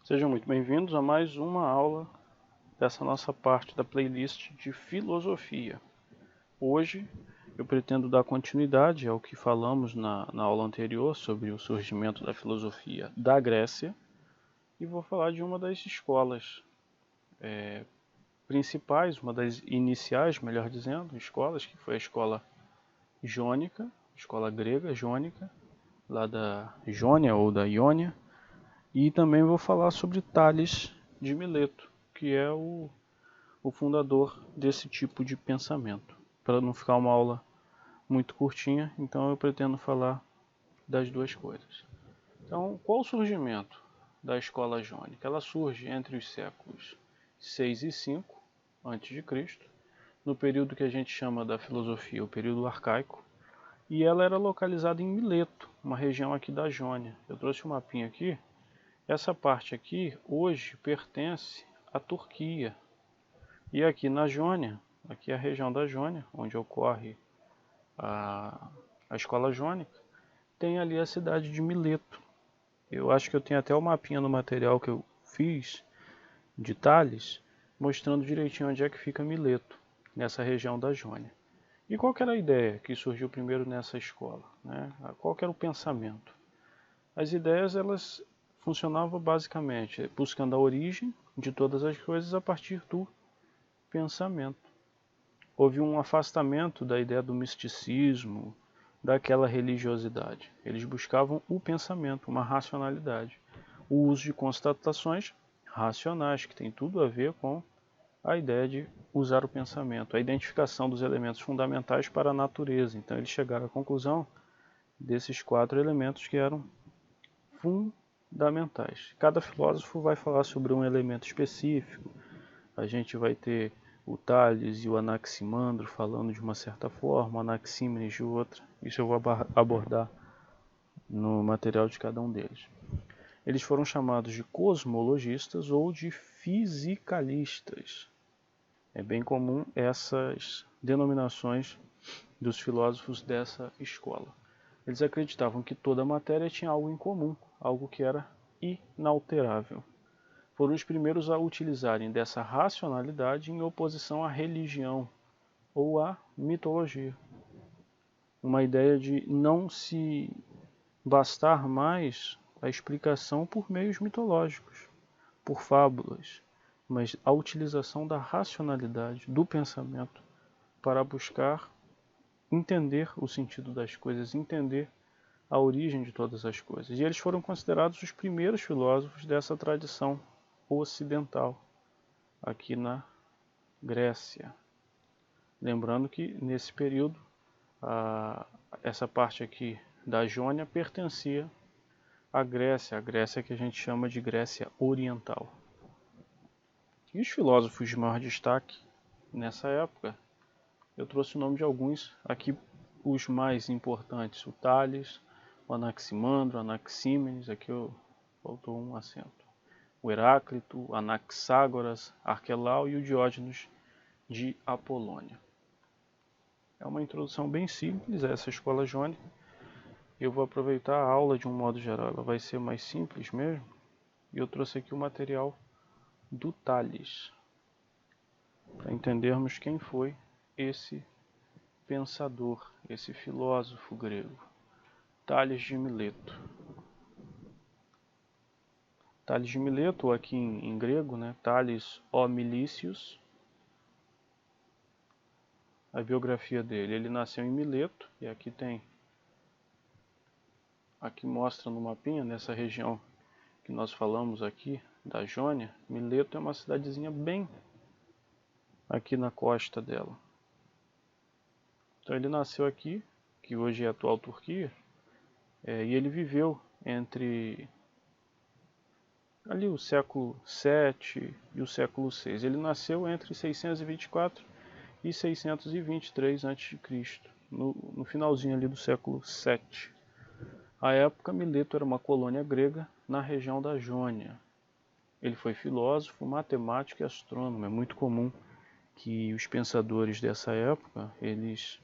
Sejam muito bem-vindos a mais uma aula dessa nossa parte da playlist de filosofia. Hoje eu pretendo dar continuidade ao que falamos na aula anterior sobre o surgimento da filosofia da Grécia e vou falar de uma das escolas principais, uma das iniciais, melhor dizendo, escolas, que foi a escola jônica, escola grega jônica, lá da Jônia ou da Iônia. E também vou falar sobre Tales de Mileto, que é o fundador desse tipo de pensamento. Para não ficar uma aula muito curtinha, então eu pretendo falar das duas coisas. Então, qual o surgimento da escola jônica? Ela surge entre os séculos 6 e 5 a.C., no período que a gente chama da filosofia, o período arcaico, e ela era localizada em Mileto, uma região aqui da Jônia. Eu trouxe um mapinha aqui. Essa parte aqui hoje pertence à Turquia. E aqui na Jônia, aqui é a região da Jônia, onde ocorre a escola jônica, tem ali a cidade de Mileto. Eu acho que eu tenho até o mapinha no material que eu fiz de Tales, mostrando direitinho onde é que fica Mileto, nessa região da Jônia. E qual que era a ideia que surgiu primeiro nessa escola, né? Qual que era o pensamento? As ideias, elas funcionavam basicamente buscando a origem de todas as coisas a partir do pensamento. Houve um afastamento da ideia do misticismo, daquela religiosidade. Eles buscavam o pensamento, uma racionalidade. O uso de constatações racionais, que tem tudo a ver com a ideia de usar o pensamento, a identificação dos elementos fundamentais para a natureza. Então eles chegaram à conclusão desses 4 elementos que eram fundamentais. Cada filósofo vai falar sobre um elemento específico. A gente vai ter o Tales e o Anaximandro falando de uma certa forma, o Anaxímenes de outra. Isso eu vou abordar no material de cada um deles. Eles foram chamados de cosmologistas ou de fisicalistas. É bem comum essas denominações dos filósofos dessa escola. Eles acreditavam que toda matéria tinha algo em comum, algo que era inalterável. Foram os primeiros a utilizarem dessa racionalidade em oposição à religião ou à mitologia. Uma ideia de não se bastar mais a explicação por meios mitológicos, por fábulas, mas a utilização da racionalidade, do pensamento, para buscar entender o sentido das coisas, entender a origem de todas as coisas. E eles foram considerados os primeiros filósofos dessa tradição ocidental, aqui na Grécia. Lembrando que nesse período, essa parte aqui da Jônia pertencia à Grécia, a Grécia que a gente chama de Grécia Oriental. E os filósofos de maior destaque nessa época, eu trouxe o nome de alguns aqui, os mais importantes: o Tales, o Anaximandro, o Anaxímenes, aqui faltou um acento, o Heráclito, o Anaxágoras, Arquelau e o Diógenes de Apolônia. É uma introdução bem simples a essa escola jônica. Eu vou aproveitar a aula de um modo geral, ela vai ser mais simples mesmo. E eu trouxe aqui o material do Tales, para entendermos quem foi esse pensador, esse filósofo grego, Tales de Mileto. Tales de Mileto, ou aqui em grego, né, Tales o Milícios. A biografia dele: ele nasceu em Mileto, e aqui mostra no mapinha, nessa região que nós falamos aqui, da Jônia. Mileto é uma cidadezinha bem aqui na costa dela. Então ele nasceu aqui, que hoje é a atual Turquia, e ele viveu entre ali o século 7 e o século 6. Ele nasceu entre 624 e 623 a.C., no finalzinho ali do século 7. À época, Mileto era uma colônia grega na região da Jônia. Ele foi filósofo, matemático e astrônomo. É muito comum que os pensadores dessa época eles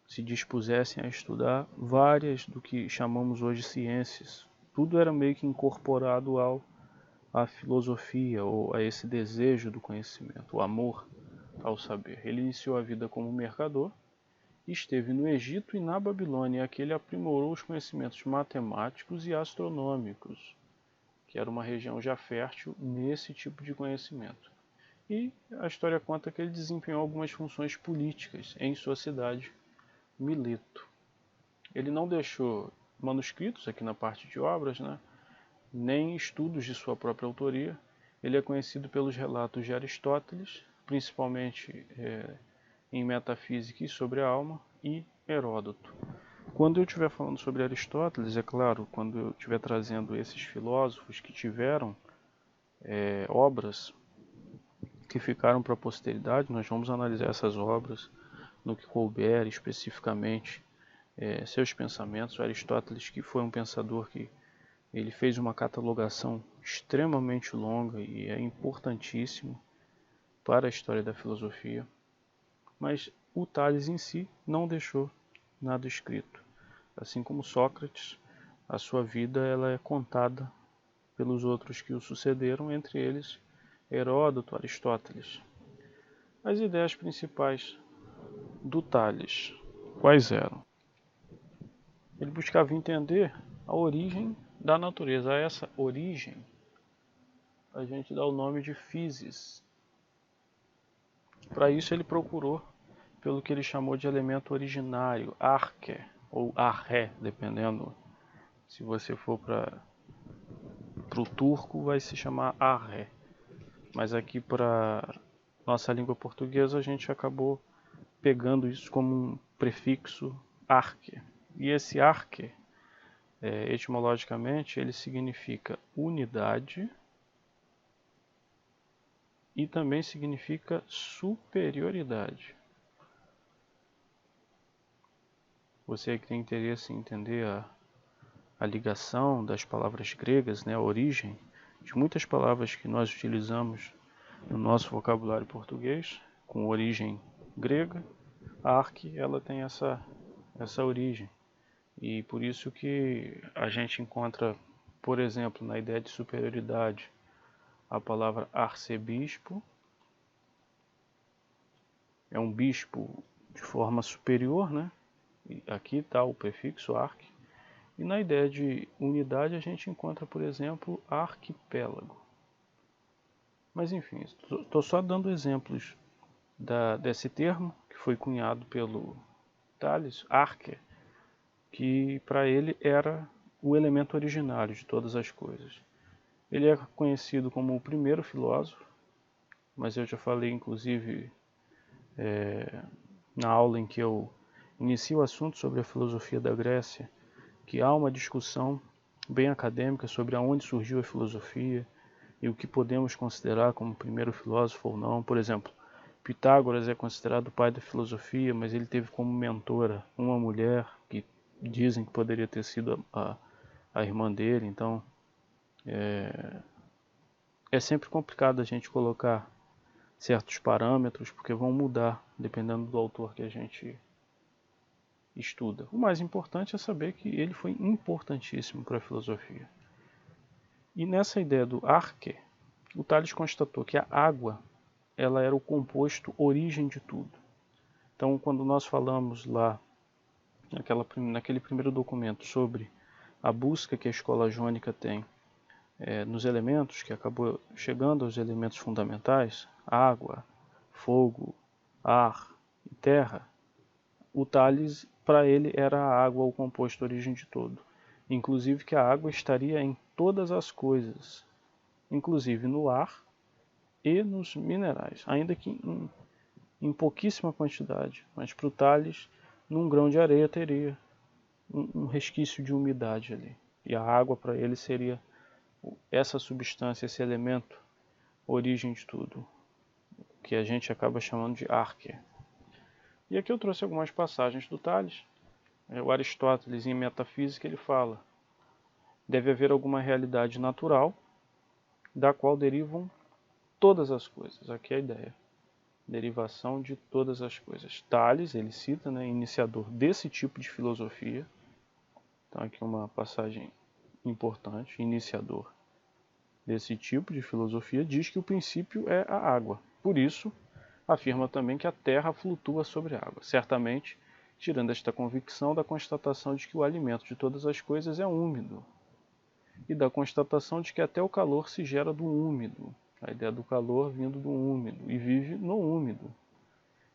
se dispusessem a estudar várias do que chamamos hoje ciências. Tudo era meio que incorporado ao à filosofia ou a esse desejo do conhecimento, o amor ao saber. Ele iniciou a vida como mercador, esteve no Egito e na Babilônia, que ele aprimorou os conhecimentos matemáticos e astronômicos, que era uma região já fértil nesse tipo de conhecimento. E a história conta que ele desempenhou algumas funções políticas em sua cidade, Mileto. Ele não deixou manuscritos aqui na parte de obras, né? Nem estudos de sua própria autoria. Ele é conhecido pelos relatos de Aristóteles, principalmente em Metafísica e sobre a Alma, e Heródoto. Quando eu estiver falando sobre Aristóteles, é claro, quando eu estiver trazendo esses filósofos que tiveram obras que ficaram para a posteridade, nós vamos analisar essas obras no que couber especificamente seus pensamentos. O Aristóteles, que foi um pensador que ele fez uma catalogação extremamente longa e é importantíssimo para a história da filosofia, mas o Tales em si não deixou nada escrito. Assim como Sócrates, a sua vida ela é contada pelos outros que o sucederam, entre eles Heródoto, Aristóteles. As ideias principais do Tales, quais eram? Ele buscava entender a origem da natureza. A essa origem a gente dá o nome de physis. Para isso ele procurou pelo que ele chamou de elemento originário, arche, ou arre, dependendo. Se você for para o turco, vai se chamar arre. Mas aqui para nossa língua portuguesa, a gente acabou pegando isso como um prefixo arche. E esse arche, etimologicamente, ele significa unidade e também significa superioridade. Você que tem interesse em entender a ligação das palavras gregas, né, a origem de muitas palavras que nós utilizamos no nosso vocabulário português, com origem grega, a arque ela tem essa origem. E por isso que a gente encontra, por exemplo, na ideia de superioridade, a palavra arcebispo. É um bispo de forma superior, né? E aqui está o prefixo arque. E na ideia de unidade a gente encontra, por exemplo, arquipélago. Mas enfim, estou só dando exemplos desse termo que foi cunhado pelo Tales, arche, que para ele era o elemento originário de todas as coisas. Ele é conhecido como o primeiro filósofo, mas eu já falei inclusive na aula em que eu inicio o assunto sobre a filosofia da Grécia, que há uma discussão bem acadêmica sobre aonde surgiu a filosofia e o que podemos considerar como primeiro filósofo ou não. Por exemplo, Pitágoras é considerado o pai da filosofia, mas ele teve como mentora uma mulher que dizem que poderia ter sido a irmã dele. Então é sempre complicado a gente colocar certos parâmetros, porque vão mudar dependendo do autor que a gente estuda. O mais importante é saber que ele foi importantíssimo para a filosofia. E nessa ideia do arche, o Tales constatou que a água ela era o composto origem de tudo. Então, quando nós falamos lá naquele primeiro documento sobre a busca que a escola jônica tem nos elementos, que acabou chegando aos elementos fundamentais, água, fogo, ar e terra, o Tales, para ele, era a água o composto origem de tudo. Inclusive que a água estaria em todas as coisas, inclusive no ar e nos minerais, ainda que em pouquíssima quantidade. Mas para o Tales, num grão de areia teria um resquício de umidade ali. E a água para ele seria essa substância, esse elemento, origem de tudo, que a gente acaba chamando de arche. E aqui eu trouxe algumas passagens do Tales. O Aristóteles, em Metafísica, ele fala: deve haver alguma realidade natural da qual derivam todas as coisas. Aqui é a ideia. Derivação de todas as coisas. Tales, ele cita, né, iniciador desse tipo de filosofia. Então aqui uma passagem importante, iniciador. desse tipo de filosofia diz que o princípio é a água. Por isso, afirma também que a terra flutua sobre a água. Certamente, tirando esta convicção da constatação de que o alimento de todas as coisas é úmido, e da constatação de que até o calor se gera do úmido, a ideia do calor vindo do úmido, e vive no úmido.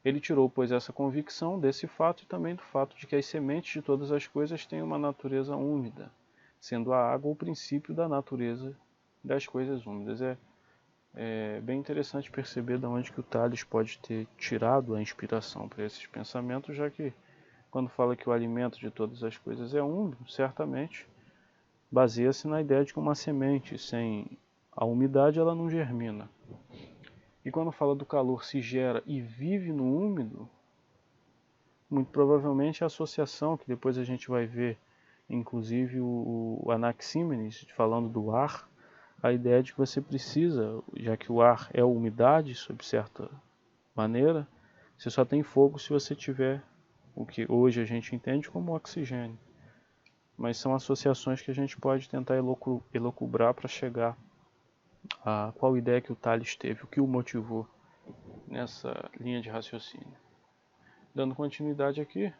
Ele tirou, pois, essa convicção desse fato e também do fato de que as sementes de todas as coisas têm uma natureza úmida, sendo a água o princípio da natureza das coisas úmidas. É bem interessante perceber de onde que o Tales pode ter tirado a inspiração para esses pensamentos, já que quando fala que o alimento de todas as coisas é úmido, certamente baseia-se na ideia de que uma semente sem a umidade ela não germina. E quando fala do calor se gera e vive no úmido, muito provavelmente a associação, que depois a gente vai ver, inclusive o Anaxímenes falando do ar, a ideia de que você precisa, já que o ar é umidade, sob certa maneira, você só tem fogo se você tiver o que hoje a gente entende como oxigênio. Mas são associações que a gente pode tentar elocubrar para chegar a qual ideia que o Tales teve, o que o motivou nessa linha de raciocínio. Dando continuidade aqui,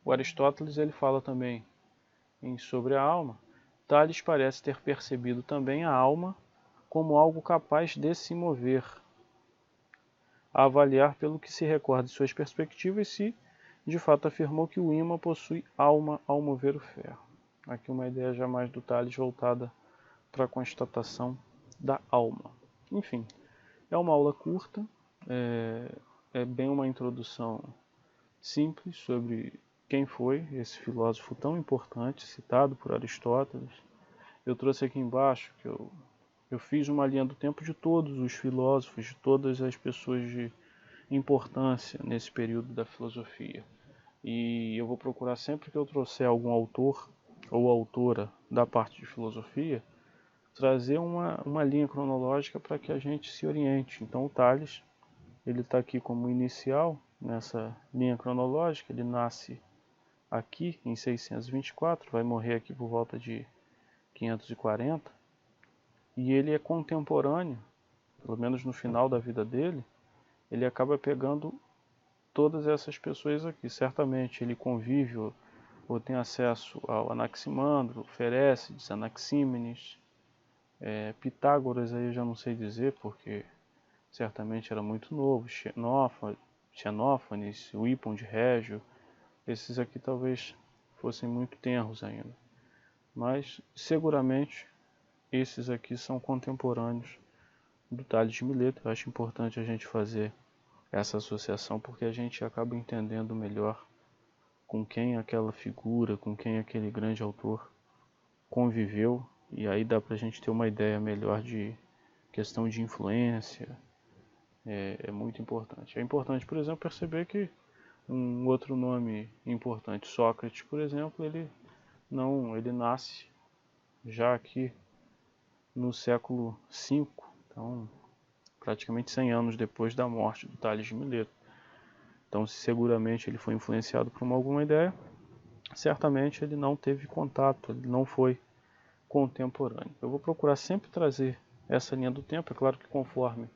o Aristóteles ele fala também sobre a alma. Tales parece ter percebido também a alma como algo capaz de se mover, a avaliar pelo que se recorda de suas perspectivas se de fato afirmou que o ímã possui alma ao mover o ferro. Aqui uma ideia já mais do Tales voltada para a constatação da alma. Enfim, é uma aula curta, é bem uma introdução simples sobre quem foi esse filósofo tão importante, citado por Aristóteles. Eu trouxe aqui embaixo que eu fiz uma linha do tempo de todos os filósofos, de todas as pessoas de importância nesse período da filosofia. E eu vou procurar sempre que eu trouxer algum autor ou autora da parte de filosofia, trazer uma linha cronológica para que a gente se oriente. Então o Tales, ele está aqui como inicial nessa linha cronológica, ele nasce aqui em 624, vai morrer aqui por volta de 540, e ele é contemporâneo, pelo menos no final da vida dele, ele acaba pegando todas essas pessoas aqui. Certamente ele convive ou tem acesso ao Anaximandro, Ferécides, Anaxímenes, Pitágoras aí eu já não sei dizer, porque certamente era muito novo, Xenófanes, o Hipon de Régio, esses aqui talvez fossem muito tenros ainda. Mas seguramente esses aqui são contemporâneos do Tales de Mileto. Eu acho importante a gente fazer essa associação porque a gente acaba entendendo melhor com quem aquela figura, com quem aquele grande autor conviveu, e aí dá pra gente ter uma ideia melhor de questão de influência. É muito importante. É importante, por exemplo, perceber que um outro nome importante, Sócrates, por exemplo, ele nasce já aqui no século V, então praticamente 100 anos depois da morte do Tales de Mileto. Então, se seguramente ele foi influenciado por alguma ideia, certamente ele não teve contato, ele não foi contemporâneo. Eu vou procurar sempre trazer essa linha do tempo. É claro que conforme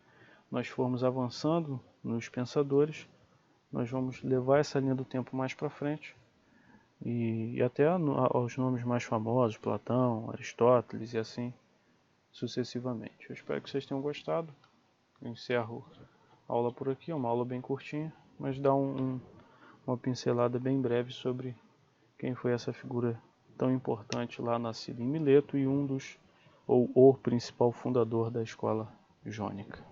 nós formos avançando nos pensadores, nós vamos levar essa linha do tempo mais para frente e até aos nomes mais famosos, Platão, Aristóteles e assim sucessivamente. Eu espero que vocês tenham gostado. Eu encerro a aula por aqui, é uma aula bem curtinha, mas dá uma pincelada bem breve sobre quem foi essa figura tão importante lá nascido em Mileto e ou o principal fundador da escola jônica.